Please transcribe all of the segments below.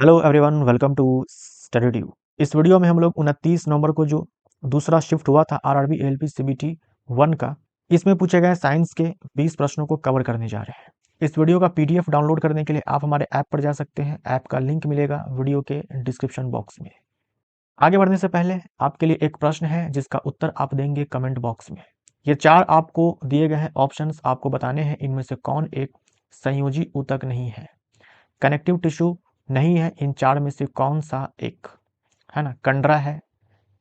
Hello everyone, welcome to study tube. इस video में हम लोग 29 नवंबर को जो दूसरा शिफ्ट हुआ था आरआरबी एएलपी सीबीटी 1 का, इसमें पूछे गए साइंस के 20 प्रश्नों को कवर करने जा रहे हैं। इस वीडियो का पीडीएफ डाउनलोड करने के लिए आप हमारे ऐप पर जा सकते हैं। ऐप का लिंक मिलेगा वीडियो के डिस्क्रिप्शन बॉक्स में। आगे बढ़ने से पहले आपके लिए एक प्रश्न है जिसका उत्तर आप देंगे कमेंट बॉक्स में। ये 4 आपको दिए गए हैं ऑप्शंस, आपको बताने हैं इनमें से कौन एक संयोजी ऊतक नहीं है। कनेक्टिव टिश्यू नहीं है इन 4 में से कौन सा एक, है ना। कंडरा है,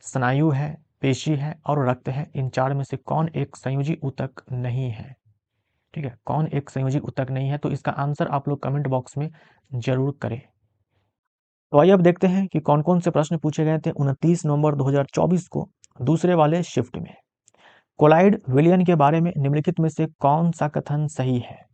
स्नायु है, पेशी है और रक्त है। इन 4 में से कौन एक संयोजी ऊतक नहीं है। ठीक है, कौन एक संयोजी ऊतक नहीं है, तो इसका आंसर आप लोग कमेंट बॉक्स में जरूर करें। तो आइए अब देखते हैं कि कौन कौन से प्रश्न पूछे गए थे 29 नवंबर 2024 को दूसरे वाले शिफ्ट में। कोलाइड विलयन के बारे में निम्नलिखित में से कौन सा कथन सही है।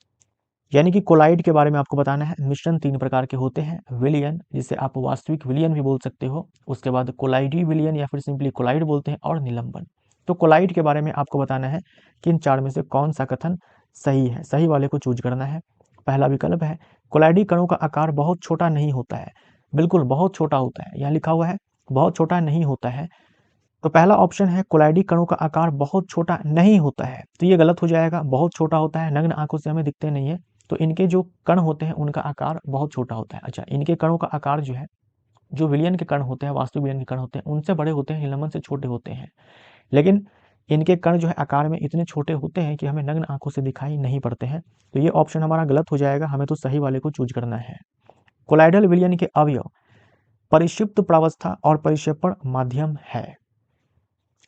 यानी कि कोलाइड के बारे में आपको बताना है। मिश्रण 3 प्रकार के होते हैं। विलयन, जिसे आप वास्तविक विलयन भी बोल सकते हो, उसके बाद कोलाइडी विलयन या फिर सिंपली कोलाइड बोलते हैं, और निलंबन। तो कोलाइड के बारे में आपको बताना है कि इन 4 में से कौन सा कथन सही है। सही वाले को चूज करना है। पहला विकल्प है कोलाइडी कणों का आकार बहुत छोटा नहीं होता है। बिल्कुल बहुत छोटा होता है, यहाँ लिखा हुआ है बहुत छोटा नहीं होता है। तो पहला ऑप्शन है कोलाइडी कणों का आकार बहुत छोटा नहीं होता है, तो ये गलत हो जाएगा। बहुत छोटा होता है, नग्न आंखों से हमें दिखते नहीं है, तो इनके जो कण होते हैं उनका आकार बहुत छोटा होता है। अच्छा, इनके कणों का आकार जो है, जो विलियन के कण होते हैं, वास्तविक विलियन के कण होते हैं, उनसे बड़े होते हैं, निलंबन से छोटे होते हैं। लेकिन इनके कण जो है आकार में इतने छोटे होते हैं कि हमें नग्न आंखों से दिखाई नहीं पड़ते हैं। तो ये ऑप्शन हमारा गलत हो जाएगा, हमें तो सही वाले को चूज करना है। कोलाइडल विलियन के अवयव परिक्षिप्त प्रावस्था और परिक्षेपण माध्यम है।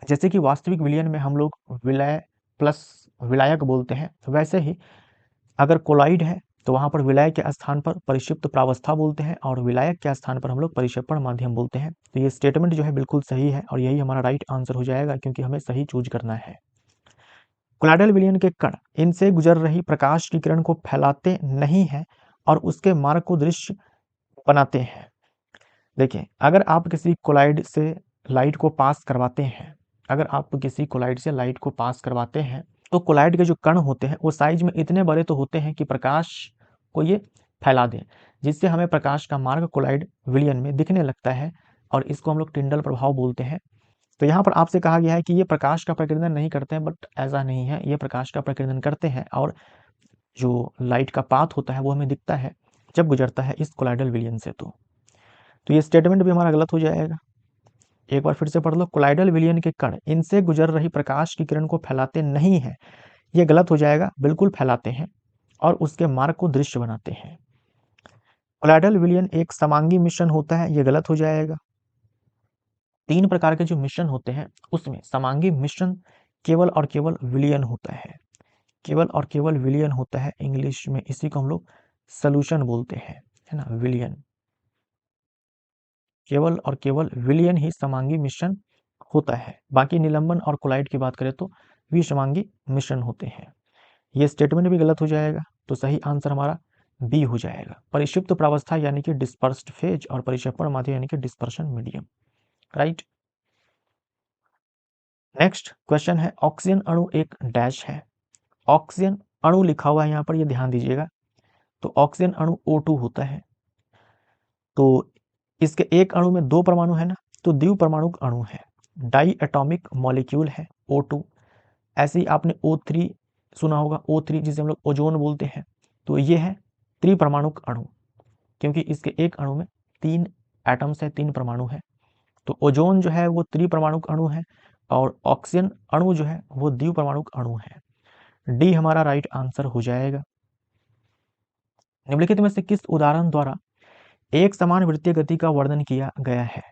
जैसे कि वास्तविक विलयन में हम लोग विलय प्लस विलायक बोलते हैं, वैसे ही अगर कोलाइड है तो वहां पर विलय के स्थान पर परिक्षिप्त प्रावस्था बोलते हैं और विलायक के स्थान पर हम लोग परिक्षेपण माध्यम बोलते हैं। तो ये स्टेटमेंट जो है बिल्कुल सही है और यही हमारा राइट आंसर हो जाएगा, क्योंकि हमें सही चूज करना है। कोलाइडल विलयन के कण इनसे गुजर रही प्रकाश की किरण को फैलाते नहीं है और उसके मार्ग को दृश्य बनाते हैं। देखिए, अगर आप किसी कोलाइड से लाइट को पास करवाते हैं, अगर आप किसी कोलाइड से लाइट को पास करवाते हैं, तो कोलाइड के जो कण होते हैं वो साइज में इतने बड़े तो होते हैं कि प्रकाश को ये फैला दें, जिससे हमें प्रकाश का मार्ग कोलाइड विलयन में दिखने लगता है, और इसको हम लोग टिंडल प्रभाव बोलते हैं। तो यहाँ पर आपसे कहा गया है कि ये प्रकाश का प्रकीर्णन नहीं करते हैं, बट ऐसा नहीं है, ये प्रकाश का प्रकीर्णन करते हैं, और जो लाइट का पाथ होता है वो हमें दिखता है जब गुजरता है इस कोलाइडल विलयन से। तो ये स्टेटमेंट भी हमारा गलत हो जाएगा। एक बार फिर से पढ़ लो, कोलाइडल विलयन के कण इनसे गुजर रही प्रकाश की किरण को फैलाते नहीं है, ये गलत हो जाएगा। बिल्कुल फैलाते हैं और उसके मार्ग को दृश्य बनाते हैं। कोलाइडल विलयन एक समांगी मिश्रण होता है, ये गलत हो जाएगा। 3 प्रकार के जो मिश्रण होते हैं उसमें समांगी मिश्रण केवल और केवल विलयन होता है। केवल और केवल विलयन होता है, इंग्लिश में इसी को हम लोग सॉल्यूशन बोलते हैं, है ना, विलयन। केवल और केवल विलयन ही समांगी मिश्रण होता है। बाकी निलंबन और कोलाइड की बात करें तो विषमांगी मिश्रण होते हैं। ये स्टेटमेंट भी गलत हो जाएगा, तो सही आंसर हमारा बी हो जाएगा। परिक्षिप्त प्रावस्था यानी कि डिस्पर्स्ड फेज, और परिक्षेपण माध्यम यानी कि dispersion medium. Right. Next question है, ऑक्सीजन अणु एक डैश है। ऑक्सीजन अणु लिखा हुआ है यहाँ पर, ये ध्यान दीजिएगा। तो ऑक्सीजन अणु O2 होता है। तो इसके एक अणु में 2 परमाणु है ना, तो द्विपरमाणुक अणु है, डाई एटॉमिक मॉलिक्यूल है O2। ऐसे ही आपने O3 सुना होगा, O3 जिसे हम लोग ओजोन बोलते हैं। तो ये है त्रिपरमाणुक अणु, क्योंकि इसके एक अणु में 3 एटम्स है, 3 परमाणु है। तो ओजोन जो है वो त्रिपरमाणुक अणु है, और ऑक्सीजन अणु जो है वो द्विपरमाणुक अणु है। डी हमारा राइट आंसर हो जाएगा। निम्नलिखित में से किस उदाहरण द्वारा एक समान वृत्तीय गति का वर्णन किया गया है।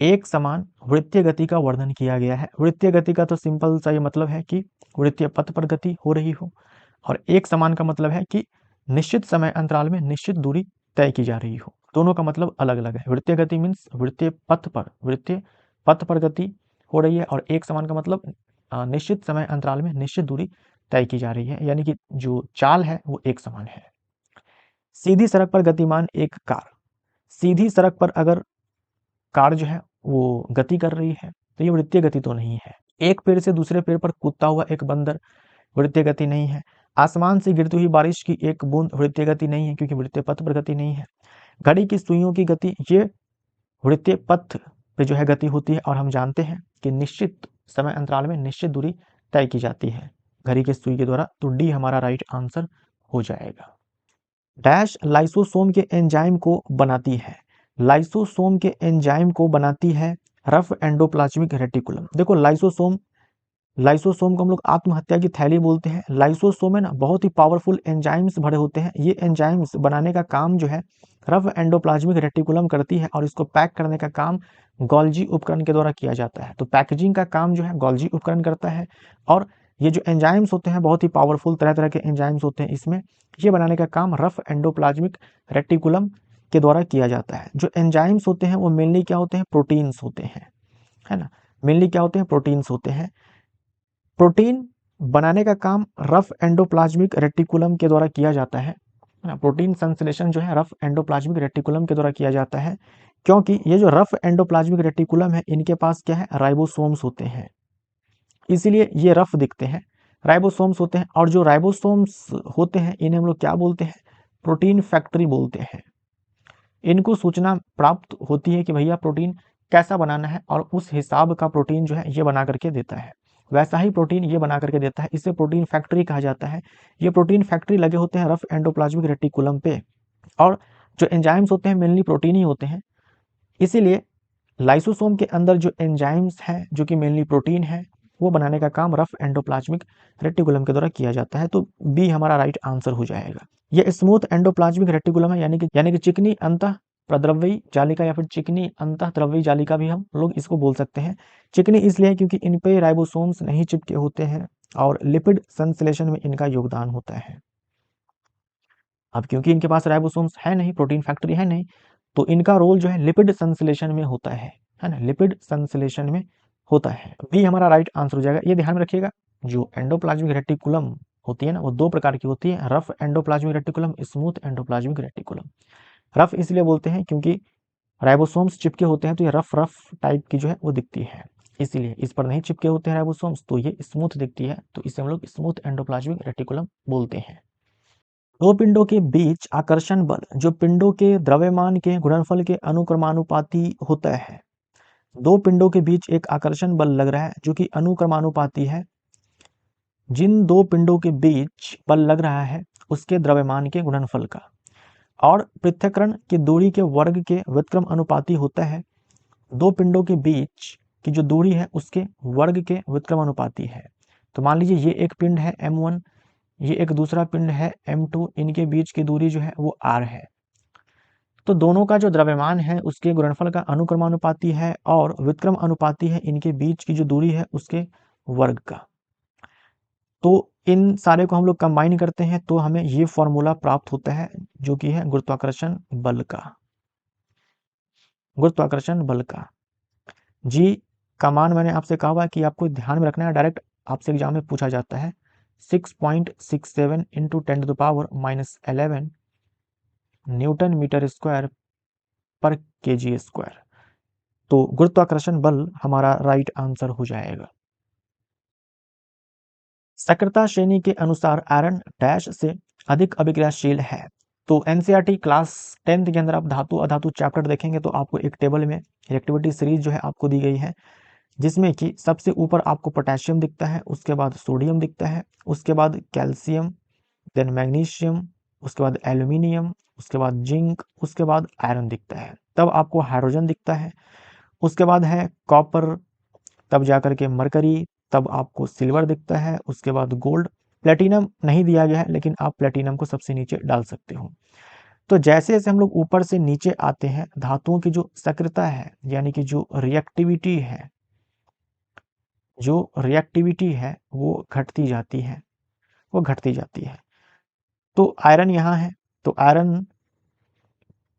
एक समान वृत्तीय गति का वर्णन किया गया है। वृत्तीय गति का तो सिंपल सा ये मतलब है कि वृत्तीय पथ पर गति हो रही हो, और एक समान का मतलब है कि निश्चित समय अंतराल में निश्चित दूरी तय की जा रही हो। दोनों का मतलब अलग अलग है। वृत्तीय गति मीन्स वृत्तीय पथ पर गति हो रही है, और एक समान का मतलब निश्चित समय अंतराल में निश्चित दूरी तय की जा रही है, यानी कि जो चाल है वो एक समान है। सीधी सड़क पर गतिमान एक कार, सीधी सड़क पर अगर कार जो है वो गति कर रही है, तो ये वृत्तीय गति तो नहीं है। एक पेड़ से दूसरे पेड़ पर कूदता हुआ एक बंदर, वृत्तीय गति नहीं है। आसमान से गिरती हुई बारिश की एक बूंद, वृत्तीय गति नहीं है, क्योंकि वृत्तीय पथ पर गति नहीं है। घड़ी की सुइयों की गति ये वृत्तीय पथ पे जो है गति होती है और हम जानते हैं कि निश्चित समय अंतराल में निश्चित दूरी तय की जाती है घड़ी के सुई के द्वारा। तो डी हमारा राइट आंसर हो जाएगा। डैश लाइसोसोम के एंजाइम को बनाती है। लाइसोसोम के एंजाइम को बनाती है रफ एंडोप्लाज्मिक रेटिकुलम। देखो लाइसोसोम को हम लोग आत्महत्या की थैली बोलते हैं। लाइसोसोम में ना बहुत ही पावरफुल एंजाइम्स भरे होते हैं। ये एंजाइम्स बनाने का काम जो है रफ एंडोप्लाज्मिक रेटिकुलम करती है और इसको पैक करने का काम गोल्जी उपकरण के द्वारा किया जाता है। तो पैकेजिंग का काम जो है गोल्जी उपकरण करता है और ये जो एंजाइम्स होते हैं बहुत ही पावरफुल तरह तरह के एंजाइम्स होते हैं इसमें, ये बनाने का काम रफ एंडोप्लाज्मिक रेटिकुलम के द्वारा किया जाता है। जो एंजाइम्स होते हैं वो मेनली क्या होते हैं, प्रोटीन्स होते हैं, है ना। मेनली क्या होते हैं, प्रोटीन्स होते हैं। प्रोटीन बनाने का काम रफ एंडोप्लाज्मिक रेटिकुलम के द्वारा किया जाता है ना। प्रोटीन संश्लेषण जो है रफ एंडोप्लाज्मिक रेटिकुलम के द्वारा किया जाता है, क्योंकि ये जो रफ एंडोप्लाज्मिक रेटिकुलम है इनके पास क्या है, राइबोसोम्स होते हैं, इसीलिए ये रफ दिखते हैं। राइबोसोम्स होते हैं और जो राइबोसोम्स होते हैं इन्हें हम लोग क्या बोलते हैं, प्रोटीन फैक्ट्री बोलते हैं। इनको सूचना प्राप्त होती है कि भैया प्रोटीन कैसा बनाना है और उस हिसाब का प्रोटीन जो है ये बना करके देता है, वैसा ही प्रोटीन ये बना करके देता है, इसे प्रोटीन फैक्ट्री कहा जाता है। ये प्रोटीन फैक्ट्री लगे होते हैं रफ एंडोप्लाज्मिक रेटिकुलम पे और जो एंजाइम्स होते हैं मेनली प्रोटीन ही होते हैं। इसीलिए लाइसोसोम के अंदर जो एंजाइम्स हैं जो कि मेनली प्रोटीन है वो बनाने का काम रफ एंडोप्लाज्मिक रेटिकुलम के द्वारा किया जाता है। तो बी हमारा राइट आंसर हो जाएगा। ये स्मूथ एंडोप्लाज्मिक रेटिकुलम है, यानी कि चिकनी अंतः प्रद्रव्यी जालिका या फिर चिकनी अंतः द्रव्यी जालिका भी हम लोग इसको बोल सकते हैं। चिकनी इसलिए क्योंकि इन पे राइबोसोम्स नहीं चिपके होते हैं और लिपिड संश्लेषण में इनका योगदान होता है। अब क्योंकि इनके पास राइबोसोम्स है नहीं, प्रोटीन फैक्ट्री है नहीं, तो इनका रोल जो है लिपिड संश्लेषण में होता है ना, लिपिड संश्लेषण में होता है। बी हमारा राइट आंसर हो जाएगा। ये ध्यान में रखिएगा, जो एंडोप्लाज्मिक रेटिकुलम होती है ना वो दो प्रकार की होती है, rough endoplasmic reticulum, smooth endoplasmic reticulum. Rough इसलिए बोलते हैं क्योंकि राइबोसोम्स चिपके होते हैं तो ये रफ रफ टाइप की जो है वो दिखती है, इसीलिए इस पर नहीं चिपके होते हैं राइबोसोम्स तो ये स्मूथ दिखती है, तो इसे हम लोग स्मूथ एंडोप्लाज्मिक रेटिकुलम बोलते हैं। दो पिंडों के बीच आकर्षण बल जो पिंडों के द्रव्यमान के गुणनफल के अनुक्रमानुपाती होता है। दो पिंडों के बीच एक आकर्षण बल लग रहा है जो कि अनुक्रमानुपाती है। जिन दो पिंडों के बीच बल लग रहा है उसके द्रव्यमान के गुणनफल का, और पृथक्करण की दूरी के वर्ग के व्युत्क्रम अनुपाती होता है। दो पिंडों के बीच की जो दूरी है उसके वर्ग के व्युत्क्रम अनुपाती है। तो मान लीजिए ये एक पिंड है m1, ये एक दूसरा पिंड है m2, इनके बीच की दूरी जो है वो r है। तो दोनों का जो द्रव्यमान है उसके गुणनफल का अनुक्रमानुपाती है और व्युत्क्रम अनुपाती है इनके बीच की जो दूरी है उसके वर्ग का। तो इन सारे को हम लोग कंबाइन करते हैं तो हमें ये फॉर्मूला प्राप्त होता है जो कि है गुरुत्वाकर्षण बल का। गुरुत्वाकर्षण बल का जी का मान मैंने आपसे कहा हुआ कि आपको ध्यान में रखना है, डायरेक्ट आपसे एग्जाम में पूछा जाता है। 6.67 इंटू 10⁻11 न्यूटन मीटर स्क्वायर पर केजी स्क्वायर। तो गुरुत्वाकर्षण बल हमारा राइट आंसर हो जाएगा। सक्रियता श्रेणी के अनुसार आयरन डैश से अधिक अभिक्रियाशील है। तो एनसीईआरटी क्लास 10th के अंदर आप धातु अधातु चैप्टर देखेंगे तो आपको एक टेबल में रिएक्टिविटी सीरीज जो है आपको दी गई है, जिसमें कि सबसे ऊपर आपको पोटेशियम दिखता है, उसके बाद सोडियम दिखता है, उसके बाद कैल्शियम, देन मैग्नीशियम, उसके बाद एल्यूमिनियम, उसके बाद जिंक, उसके बाद आयरन दिखता है, तब आपको हाइड्रोजन दिखता है, उसके बाद है कॉपर, तब जाकर के मरकरी, तब आपको सिल्वर दिखता है, उसके बाद गोल्ड। प्लेटिनम नहीं दिया गया है लेकिन आप प्लेटिनम को सबसे नीचे डाल सकते हो। तो जैसे जैसे हम लोग ऊपर से नीचे आते हैं धातुओं की जो सक्रियता है यानी कि जो रिएक्टिविटी है, वो घटती जाती है, वो घटती जाती है। तो आयरन यहाँ है, तो आयरन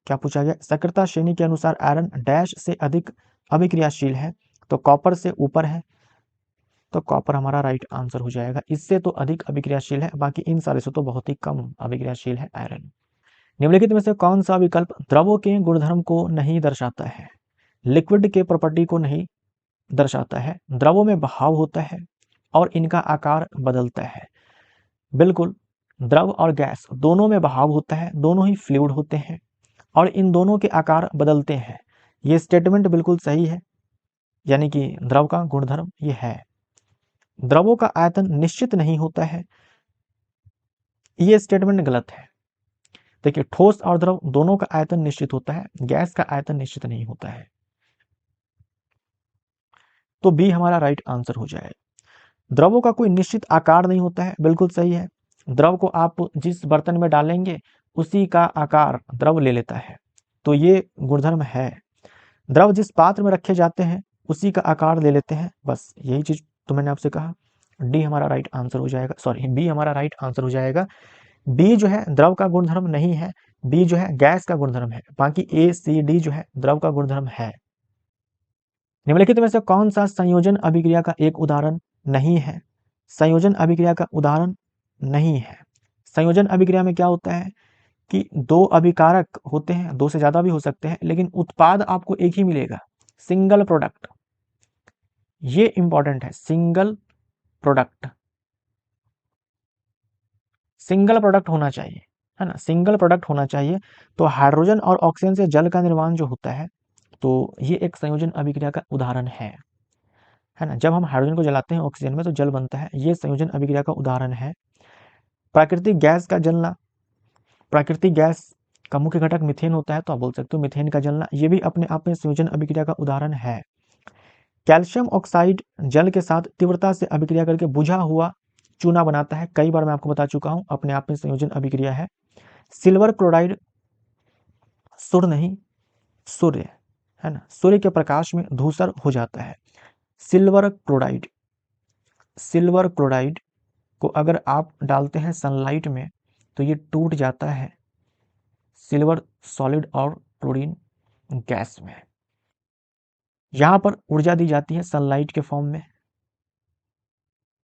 क्या पूछा गया, सक्रियता श्रेणी के अनुसार आयरन डैश से अधिक अभिक्रियाशील है, तो कॉपर से ऊपर है, तो कॉपर हमारा राइट आंसर हो जाएगा। इससे तो अधिक अभिक्रियाशील है, बाकी इन सारे से तो बहुत ही कम अभिक्रियाशील है आयरन। निम्नलिखित में से कौन सा विकल्प द्रवों के गुणधर्म को नहीं दर्शाता है, लिक्विड के प्रॉपर्टी को नहीं दर्शाता है। द्रवों में बहाव होता है और इनका आकार बदलता है। बिल्कुल, द्रव और गैस दोनों में बहाव होता है, दोनों ही फ्लूइड होते हैं। और इन दोनों के आकार बदलते हैं। ये स्टेटमेंट बिल्कुल सही है, यानी कि द्रव का गुणधर्म ये है। द्रवों का आयतन निश्चित नहीं होता है, ये स्टेटमेंट गलत है। देखिए, ठोस और द्रव दोनों का आयतन निश्चित होता है, गैस का आयतन निश्चित नहीं होता है। तो बी हमारा राइट आंसर हो जाएगा। द्रवों का कोई निश्चित आकार नहीं होता है, बिल्कुल सही है। द्रव को आप जिस बर्तन में डालेंगे उसी का आकार द्रव ले लेता है, तो ये गुणधर्म है। द्रव जिस पात्र में रखे जाते हैं उसी का आकार ले लेते हैं, बस यही चीज तो मैंने आपसे कहा। डी हमारा राइट आंसर हो जाएगा, सॉरी बी हमारा राइट आंसर हो जाएगा। बी जो है द्रव का गुणधर्म नहीं है, बी जो है गैस का गुणधर्म है। बाकी ए सी डी जो है द्रव का गुणधर्म है। निम्नलिखित में से कौन सा संयोजन अभिक्रिया का एक उदाहरण नहीं है? संयोजन अभिक्रिया का उदाहरण नहीं है। संयोजन अभिक्रिया में क्या होता है कि दो अभिकारक होते हैं, दो से ज्यादा भी हो सकते हैं, लेकिन उत्पाद आपको एक ही मिलेगा, सिंगल प्रोडक्ट। ये इंपॉर्टेंट है, सिंगल प्रोडक्ट, सिंगल प्रोडक्ट होना चाहिए, है ना, सिंगल प्रोडक्ट होना चाहिए। तो हाइड्रोजन और ऑक्सीजन से जल का निर्माण जो होता है, तो ये एक संयोजन अभिक्रिया का उदाहरण है ना। जब हम हाइड्रोजन को जलाते हैं ऑक्सीजन में तो जल बनता है, ये संयोजन अभिक्रिया का उदाहरण है। प्राकृतिक गैस का जलना, प्राकृतिक गैस का मुख्य घटक मीथेन होता है, तो आप बोल सकते हो मीथेन का जलना, ये भी अपने आप में संयोजन अभिक्रिया का उदाहरण है। कैल्शियम ऑक्साइड जल के साथ तीव्रता से अभिक्रिया करके बुझा हुआ चूना बनाता है, कई बार मैं आपको बता चुका हूं, अपने आप में संयोजन अभिक्रिया है। सिल्वर क्लोराइड, सूर्य नहीं, सूर्य, है ना, सूर्य के प्रकाश में धूसर हो जाता है। सिल्वर क्लोराइड, सिल्वर क्लोराइड को अगर आप डालते हैं सनलाइट में तो ये टूट जाता है सिल्वर सॉलिड और क्लोरीन गैस में। यहां पर ऊर्जा दी जाती है सनलाइट के फॉर्म में,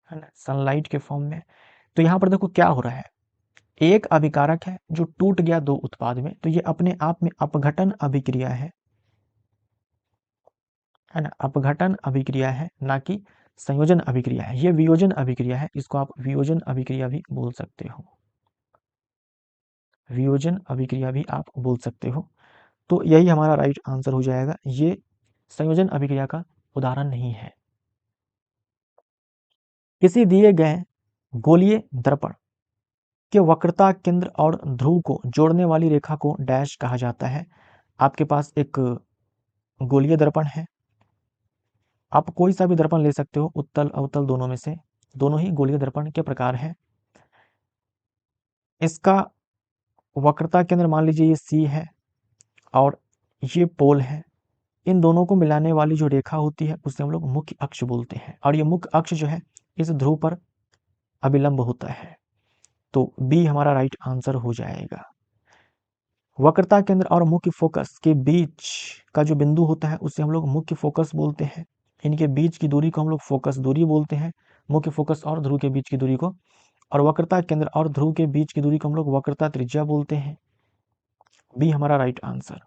है ना, सनलाइट के फॉर्म में। तो यहां पर देखो क्या हो रहा है, एक अभिकारक है जो टूट गया दो उत्पाद में, तो ये अपने आप में अपघटन अभिक्रिया है ना, अपघटन अभिक्रिया है, ना कि संयोजन अभिक्रिया है। ये वियोजन अभिक्रिया है, इसको आप वियोजन अभिक्रिया भी बोल सकते हो, वियोजन अभिक्रिया भी आप बोल सकते हो। तो यही हमारा राइट आंसर हो जाएगा, ये संयोजन अभिक्रिया का उदाहरण नहीं है। किसी दिए गए गोलीय दर्पण के वक्रता केंद्र और ध्रुव को जोड़ने वाली रेखा को डैश कहा जाता है। आपके पास एक गोलीय दर्पण है, आप कोई सा भी दर्पण ले सकते हो, उत्तल अवतल दोनों में से, दोनों ही गोलीय दर्पण के प्रकार हैं। इसका वक्रता केंद्र मान लीजिए ये सी है और ये पोल है। इन दोनों को मिलाने वाली जो रेखा होती है उसे हम लोग मुख्य अक्ष बोलते हैं, और ये मुख्य अक्ष जो है इस ध्रुव पर अभिलंब होता है। तो बी हमारा राइट आंसर हो जाएगा। वक्रता केंद्र और मुख्य फोकस के बीच का जो बिंदु होता है उसे हम लोग मुख्य फोकस बोलते हैं। इनके बीच की दूरी को हम लोग फोकस दूरी बोलते हैं, मुख्य फोकस और ध्रुव के बीच की दूरी को। और वक्रता केंद्र और ध्रुव के बीच की दूरी को हम लोग वक्रता त्रिज्या बोलते हैं। बी हमारा राइट आंसर।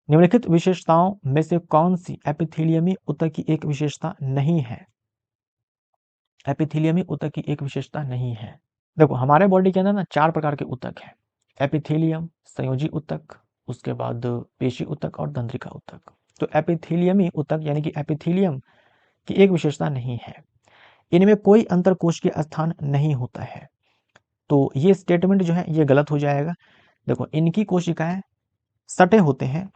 निम्नलिखित विशेषताओं में से कौन सी एपिथेलियमी ऊतक की एक विशेषता नहीं है? एपिथेलियमी ऊतक की एक विशेषता नहीं है। देखो, हमारे बॉडी के अंदर ना 4 प्रकार के ऊतक है, एपिथेलियम, संयोजी ऊतक, उसके बाद पेशी ऊतक और तंत्रिका ऊतक। तो एपिथेलियमी ऊतक यानी कि एपिथेलियम की एक विशेषता नहीं है, इनमें कोई अंतरकोशिकीय स्थान नहीं होता है। तो ये स्टेटमेंट जो है ये गलत हो जाएगा। देखो, इनकी कोशिकाएं सटे होते हैं,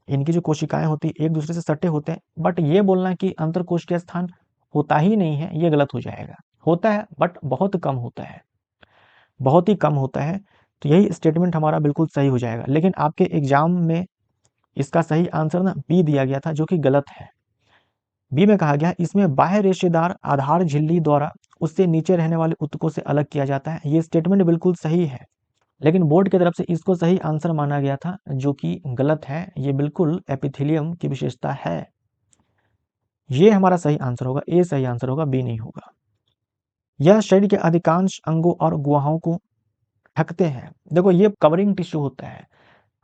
इनकी जो कोशिकाएं होती है एक दूसरे से सटे होते हैं, बट ये बोलना कि अंतरकोशिकीय स्थान होता ही नहीं है, ये गलत हो जाएगा। होता है बट बहुत कम होता है, बहुत ही कम होता है। तो यही स्टेटमेंट हमारा बिल्कुल सही हो जाएगा। लेकिन आपके एग्जाम में इसका सही आंसर ना बी दिया गया था, जो कि गलत है। बी में कहा गया इसमें बाह्य रेशेदार आधार झिल्ली द्वारा उससे नीचे रहने वाले ऊतकों से अलग किया जाता है। ये स्टेटमेंट बिल्कुल सही है, लेकिन बोर्ड की तरफ से इसको सही आंसर माना गया था, जो कि गलत है। ये बिल्कुल एपिथेलियम की विशेषता है। ये हमारा सही आंसर होगा, ए सही आंसर होगा, बी नहीं होगा। यह शरीर के अधिकांश अंगों और गुहाओं को ढकते हैं। देखो, ये कवरिंग टिश्यू होता है,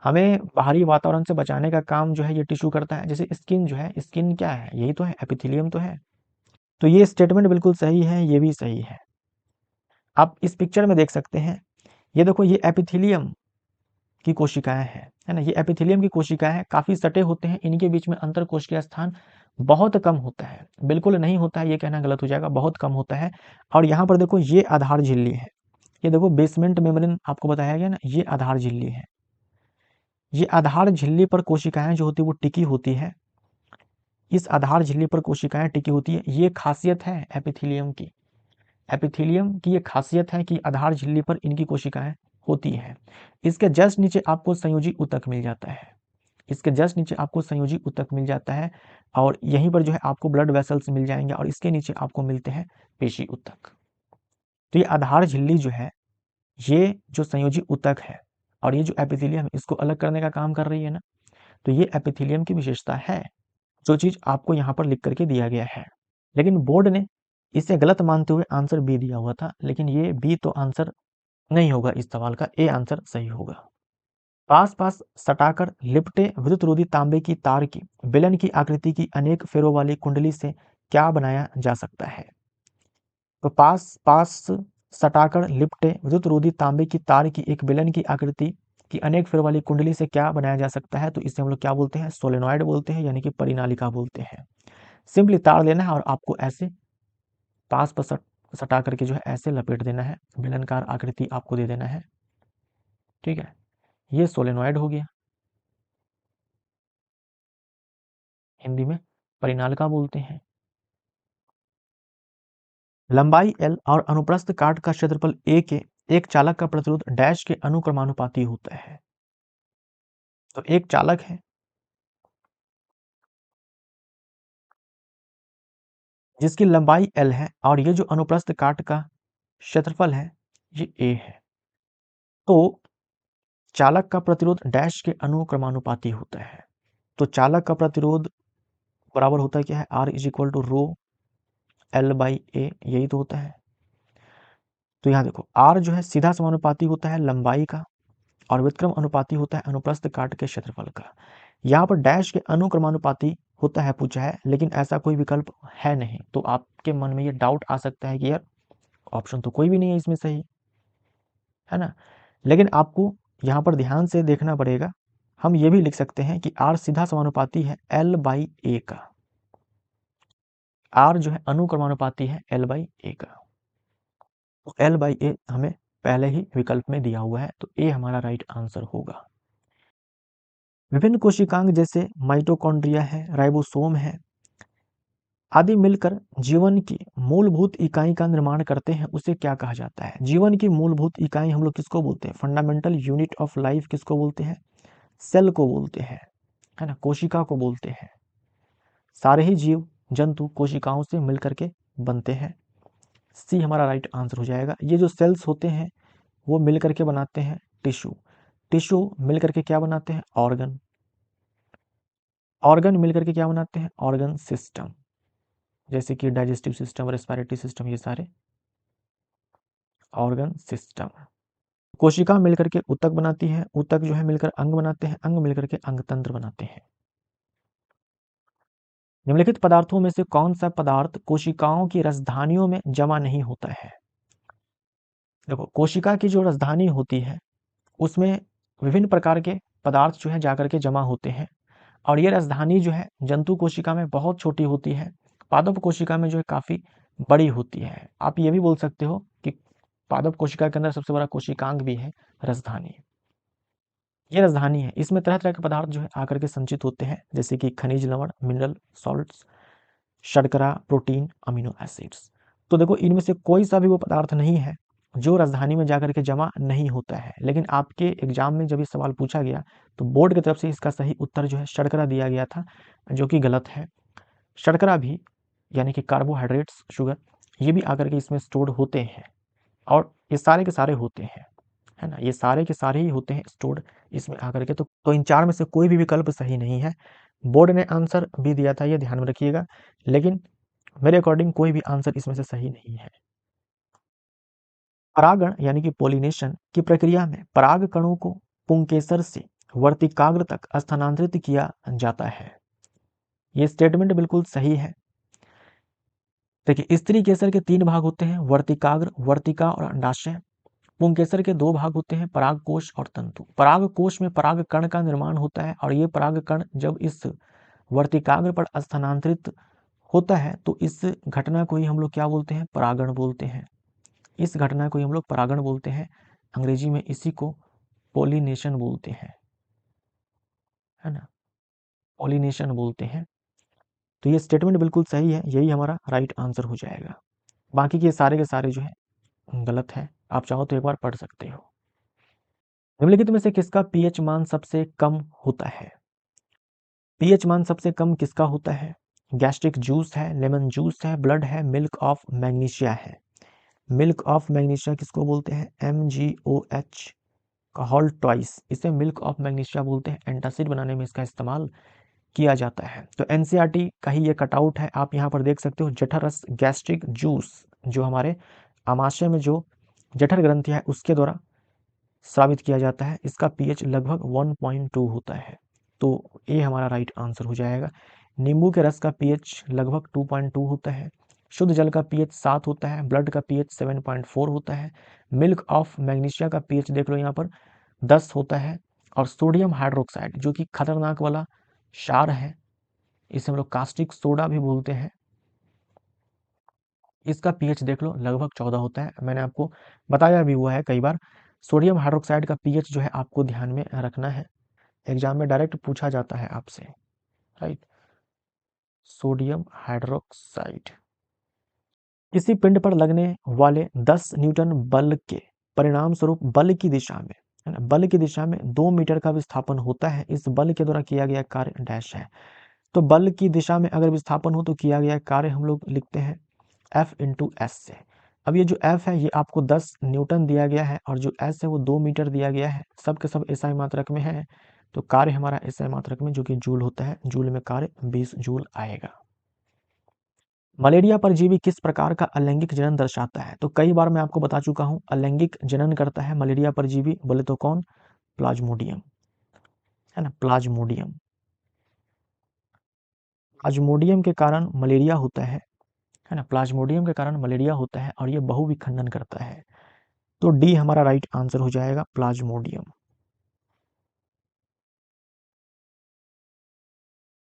हमें बाहरी वातावरण से बचाने का काम जो है ये टिश्यू करता है। जैसे स्किन जो है, स्किन क्या है, यही तो है, एपिथेलियम तो है। तो ये स्टेटमेंट बिल्कुल सही है, ये भी सही है। आप इस पिक्चर में देख सकते हैं, ये देखो, ये एपिथेलियम की कोशिकाएं हैं, है ना, ये एपिथेलियम की कोशिकाएं हैं, काफी सटे होते हैं, इनके बीच में अंतर कोशिकीय स्थान बहुत कम होता है, बिल्कुल नहीं होता है ये कहना गलत हो जाएगा, बहुत कम होता है। और यहाँ पर देखो ये आधार झिल्ली है, ये देखो बेसमेंट मेम्ब्रेन आपको बताया गया ना, ये आधार झिल्ली है, ये आधार झिल्ली पर कोशिकाएं जो होती है वो टिकी होती है, इस आधार झिल्ली पर कोशिकाएं टिकी होती है, ये खासियत है एपिथेलियम की, एपिथेलियम की ये खासियत है कि आधार झिल्ली पर इनकी कोशिकाएं होती है। इसके जस्ट नीचे आपको संयोजी ऊतक मिल जाता है, इसके जस्ट नीचे आपको संयोजी ऊतक मिल जाता है, और यहीं पर जो है आपको ब्लड वेसल्स मिल जाएंगे, और इसके नीचे आपको मिलते हैं पेशी ऊतक। तो ये आधार झिल्ली जो है, ये जो संयोजी ऊतक है और ये जो एपिथेलियम है, इसको अलग करने का काम कर रही है ना, तो ये एपिथेलियम की विशेषता है, जो चीज आपको यहाँ पर लिख करके दिया गया है। लेकिन बोर्ड ने इसे गलत मानते हुए आंसर बी दिया हुआ था, लेकिन ये बी तो आंसर नहीं होगा इस सवाल का, ए आंसर सही होगा। पास पास सटाकर लिपटे विद्युत रोधी तांबे की तार की बेलन की आकृति की अनेक फेरों वाली कुंडली से क्या बनाया जा सकता है? तो पास पास सटाकर लिपटे विद्युत रोधी तांबे की तार की एक बेलन की आकृति की अनेक फेरों वाली कुंडली से क्या बनाया जा सकता है? तो इसे हम लोग क्या बोलते हैं? सोलेनॉइड बोलते हैं, यानी कि परिनालिका बोलते हैं। सिंपली तार लेना है और आपको ऐसे पास पर सटा करके जो है ऐसे लपेट देना है, बेलनकार आकृति आपको दे देना है, ठीक है, ये सोलेनॉइड हो गया, हिंदी में परिनालिका बोलते हैं। लंबाई L और अनुप्रस्थ काट का क्षेत्रफल A के एक चालक का प्रतिरोध डैश के अनुक्रमानुपाती होता है। तो एक चालक है जिसकी लंबाई L है और ये जो अनुप्रस्थ काट का क्षेत्रफल है ये A है, तो चालक का प्रतिरोध डैश के अनुक्रमानुपाती होता है। तो चालक का प्रतिरोध बराबर होता है क्या है? R is equal to rho L by A, यही तो होता है। तो यहाँ देखो R जो है सीधा समानुपाती होता है लंबाई का, और व्युत्क्रम अनुपाती होता है अनुप्रस्थ काट के क्षेत्रफल का। यहाँ पर डैश के अनुक्रमानुपाती होता है पूछा है, लेकिन ऐसा कोई विकल्प है नहीं, तो आपके मन में ये डाउट आ सकता है कि यार ऑप्शन तो कोई भी नहीं है इसमें सही, है ना। लेकिन आपको यहाँ पर ध्यान से देखना पड़ेगा, हम ये भी लिख सकते हैं कि R सीधा समानुपाती है L बाई A का, R जो है अनुक्रमानुपाती है L बाई A का, तो L बाई A हमें पहले ही विकल्प में दिया हुआ है, तो A हमारा राइट आंसर होगा। विभिन्न कोशिकांग जैसे माइटोकॉन्ड्रिया है, राइबोसोम है आदि मिलकर जीवन की मूलभूत इकाई का निर्माण करते हैं, उसे क्या कहा जाता है? जीवन की मूलभूत इकाई हम लोग किसको बोलते हैं? फंडामेंटल यूनिट ऑफ लाइफ किसको बोलते हैं? सेल को बोलते हैं, है ना, कोशिका को बोलते हैं। सारे ही जीव जंतु कोशिकाओं से मिलकर के बनते हैं, सी हमारा राइट आंसर हो जाएगा। ये जो सेल्स होते हैं वो मिलकर के बनाते हैं टिश्यू, टिश्यू मिलकर के क्या बनाते हैं? ऑर्गन, ऑर्गन मिलकर के क्या बनाते हैं? ऑर्गन सिस्टम, जैसे कि डाइजेस्टिव सिस्टम, रेस्पिरेटरी सिस्टम, ये सारे ऑर्गन सिस्टम। कोशिका मिलकर के ऊतक बनाती है, ऊतक जो है मिलकर अंग बनाते हैं, अंग मिलकर के अंग तंत्र बनाते हैं। निम्नलिखित पदार्थों में से कौन सा पदार्थ कोशिकाओं की राजधानियों में जमा नहीं होता है? देखो कोशिका की जो राजधानी होती है उसमें विभिन्न प्रकार के पदार्थ जो है जाकर के जमा होते हैं, और ये राजधानी जो है जंतु कोशिका में बहुत छोटी होती है, पादप कोशिका में जो है काफी बड़ी होती है। आप ये भी बोल सकते हो कि पादप कोशिका के अंदर सबसे बड़ा कोशिकांग भी है राजधानी। ये राजधानी है, इसमें तरह तरह के पदार्थ जो है आकर के संचित होते हैं, जैसे कि खनिज लवण, मिनरल सॉल्ट्स, शर्करा, प्रोटीन, अमीनो एसिड्स। तो देखो इनमें से कोई सा भी वो पदार्थ नहीं है जो राजधानी में जाकर के जमा नहीं होता है, लेकिन आपके एग्जाम में जब ये सवाल पूछा गया तो बोर्ड की तरफ से इसका सही उत्तर जो है शर्करा दिया गया था, जो कि गलत है। शर्करा भी यानी कि कार्बोहाइड्रेट्स, शुगर, ये भी आकर के इसमें स्टोर्ड होते हैं, और ये सारे के सारे होते हैं, है ना, ये सारे के सारे ही होते हैं स्टोर्ड इसमें आकर के। तो इन चार में से कोई भी विकल्प सही नहीं है। बोर्ड ने आंसर भी दिया था, ये ध्यान में रखिएगा, लेकिन मेरे अकॉर्डिंग कोई भी आंसर इसमें से सही नहीं है। परागण यानी कि पोलिनेशन की प्रक्रिया में पराग कणों को पुंकेसर से वर्तिकाग्र तक स्थानांतरित किया जाता है। ये स्टेटमेंट बिल्कुल सही है। देखिए स्त्री केसर के तीन भाग होते हैं, वर्तिकाग्र, वर्तिका और अंडाशय। पुंकेसर के दो भाग होते हैं, पराग कोश और तंतु। पराग कोश में पराग कण का निर्माण होता है और ये पराग कण जब इस वर्तिकाग्र पर स्थानांतरित होता है तो इस घटना को ही हम लोग क्या बोलते हैं, परागण बोलते हैं। इस घटना को ही हम लोग परागण बोलते हैं, अंग्रेजी में इसी को पोलिनेशन बोलते हैं, है ना, पोलिनेशन बोलते हैं। तो ये स्टेटमेंट बिल्कुल सही है, यही हमारा राइट आंसर हो जाएगा। बाकी के सारे जो है गलत है, आप चाहो तो एक बार पढ़ सकते हो। निम्नलिखित में से किसका पीएच मान सबसे कम होता है? पीएच मान सबसे कम किसका होता है? गैस्ट्रिक जूस है, लेमन जूस है, ब्लड है, मिल्क ऑफ मैग्नीशिया है। मिल्क ऑफ मैग्नीशिया किसको बोलते हैं? MgOH का होल ट्वाइस, इसे मिल्क ऑफ मैग्नीशिया बोलते हैं। एंटासिड बनाने में इसका इस्तेमाल किया जाता है। तो एनसीईआरटी का ही ये कटआउट है, आप यहाँ पर देख सकते हो। जठर रस गैस्ट्रिक जूस जो हमारे आमाशय में जो जठर ग्रंथि है उसके द्वारा स्रावित किया जाता है, इसका पीएच लगभग 1.2 होता है। तो ये हमारा राइट आंसर हो जाएगा। नींबू के रस का पीएच लगभग 2.2 होता है। शुद्ध जल का पीएच 7 होता है। ब्लड का पीएच 7.4 होता है। मिल्क ऑफ मैग्नीशिया का पीएच देख लो यहाँ पर 10 होता है। और सोडियम हाइड्रोक्साइड जो कि खतरनाक वाला क्षार है, इसे हम लोग कास्टिक सोडा भी बोलते हैं, इसका पीएच देख लो लगभग 14 होता है। मैंने आपको बताया भी हुआ है कई बार। सोडियम हाइड्रोक्साइड का पीएच जो है आपको ध्यान में रखना है, एग्जाम में डायरेक्ट पूछा जाता है आपसे, राइट। सोडियम हाइड्रोक्साइड किसी पिंड पर लगने वाले 10 न्यूटन बल के परिणाम स्वरूप बल की दिशा में, है ना, बल की दिशा में 2 मीटर का विस्थापन होता है। इस बल के द्वारा किया गया कार्य डैश है। तो बल की दिशा में अगर विस्थापन हो तो किया गया कार्य हम लोग लिखते हैं F/S से। अब ये जो F है ये आपको 10 न्यूटन दिया गया है और जो S है वो 2 मीटर दिया गया है। सब के सब SI मात्रक में है, तो कार्य हमारा SI मात्रक में जो कि जूल होता है, जूल में कार्य 20 जूल आएगा। मलेरिया परजीवी किस प्रकार का अलैंगिक जनन दर्शाता है? तो कई बार मैं आपको बता चुका हूं, अलैंगिक जनन करता है मलेरिया परजीवी। बोले तो कौन? प्लाज्मोडियम, है ना, प्लाज्मोडियम। प्लाज्मोडियम के कारण मलेरिया होता है ना, प्लाज्मोडियम के कारण मलेरिया होता है और ये बहुविखंडन करता है। तो डी हमारा राइट आंसर हो जाएगा, प्लाज्मोडियम,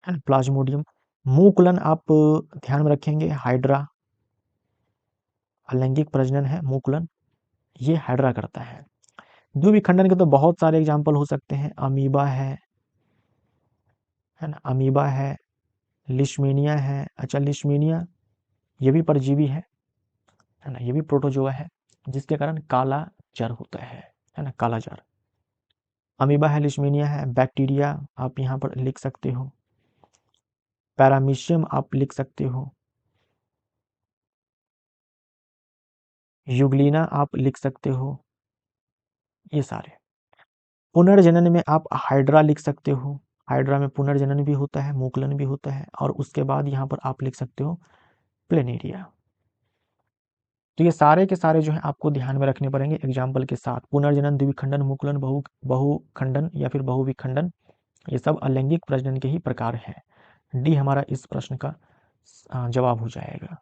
है ना, प्लाज्मोडियम। मूकुलन आप ध्यान में रखेंगे, हाइड्रा, अलैंगिक प्रजनन है मूकुलन, ये हाइड्रा करता है। द्विविखंडन के तो बहुत सारे एग्जाम्पल हो सकते हैं, अमीबा है ना, अमीबा है, लिशमीनिया है। अच्छा, लिशमीनिया ये भी परजीवी है ना, ये भी प्रोटोजोआ है जिसके कारण काला जर होता है ना, काला जर। अमीबा है, लिशमीनिया है, बैक्टीरिया आप यहाँ पर लिख सकते हो, पैरामीशियम आप लिख सकते हो, यूग्लिना आप लिख सकते हो, ये सारे। पुनर्जनन में आप हाइड्रा लिख सकते हो, हाइड्रा में पुनर्जनन भी होता है, मूकुलन भी होता है। और उसके बाद यहाँ पर आप लिख सकते हो प्लेनेरिया। तो ये सारे के सारे जो है आपको ध्यान में रखने पड़ेंगे एग्जाम्पल के साथ। पुनर्जनन, द्विखंडन, मूकुलन, बहुखंडन या फिर बहुविखंडन, ये सब अलैंगिक प्रजनन के ही प्रकार हैं। डी हमारा इस प्रश्न का जवाब हो जाएगा।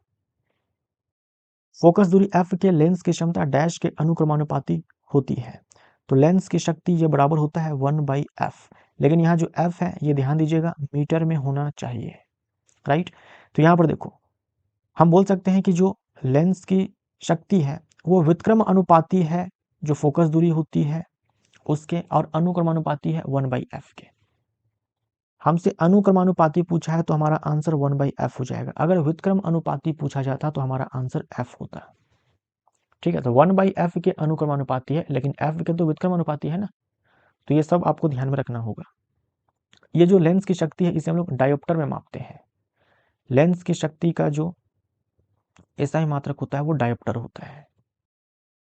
फोकस दूरी f के लेंस की क्षमता डैश के अनुक्रमानुपाती होती है। तो लेंस की शक्ति ये बराबर होता है 1/f, लेकिन यहाँ जो f है ये ध्यान दीजिएगा मीटर में होना चाहिए, राइट। तो यहाँ पर देखो, हम बोल सकते हैं कि जो लेंस की शक्ति है वो व्युत्क्रम अनुपाती है जो फोकस दूरी होती है उसके, और अनुक्रमानुपाती है 1/f के। हमसे अनुक्रमानुपाती पूछा है तो हमारा आंसर 1/f हो जाएगा। अगर व्युत्क्रम अनुपाती पूछा जाता तो हमारा आंसर f होता। ठीक है, तो 1/f के अनुक्रमानुपाती है, लेकिन f के तो व्युत्क्रम अनुपाती है ना, तो ये सब आपको ध्यान में रखना होगा। ये जो लेंस की शक्ति है इसे हम लोग डायोप्टर में मापते हैं। लेंस की शक्ति का जो एसआई मात्रक होता है वो डायोप्टर होता है।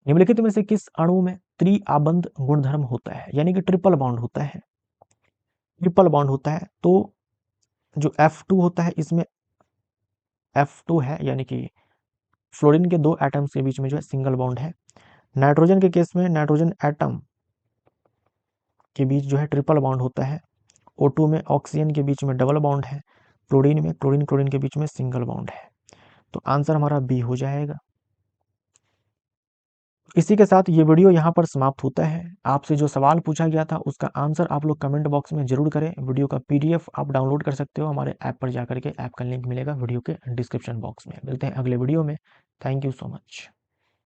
निम्नलिखित में से किस अणु में त्रिआबंध गुणधर्म होता है, यानी कि ट्रिपल बॉन्ड होता है? ट्रिपल बॉन्ड होता है तो जो F2 होता है इसमें F2 है, यानी कि फ्लोरीन के दो एटम्स के बीच में जो है सिंगल बॉन्ड है। नाइट्रोजन के केस में नाइट्रोजन एटम के बीच जो है ट्रिपल बॉन्ड होता है। O2 में ऑक्सीजन के बीच में डबल बॉन्ड है। क्लोरीन में क्लोरीन क्लोरीन के बीच में सिंगल बॉन्ड है। तो आंसर हमारा बी हो जाएगा। इसी के साथ ये वीडियो यहाँ पर समाप्त होता है। आपसे जो सवाल पूछा गया था उसका आंसर आप लोग कमेंट बॉक्स में जरूर करें। वीडियो का पीडीएफ आप डाउनलोड कर सकते हो हमारे ऐप पर जाकर के। ऐप का लिंक मिलेगा वीडियो के डिस्क्रिप्शन बॉक्स में। मिलते हैं अगले वीडियो में। Thank you so much.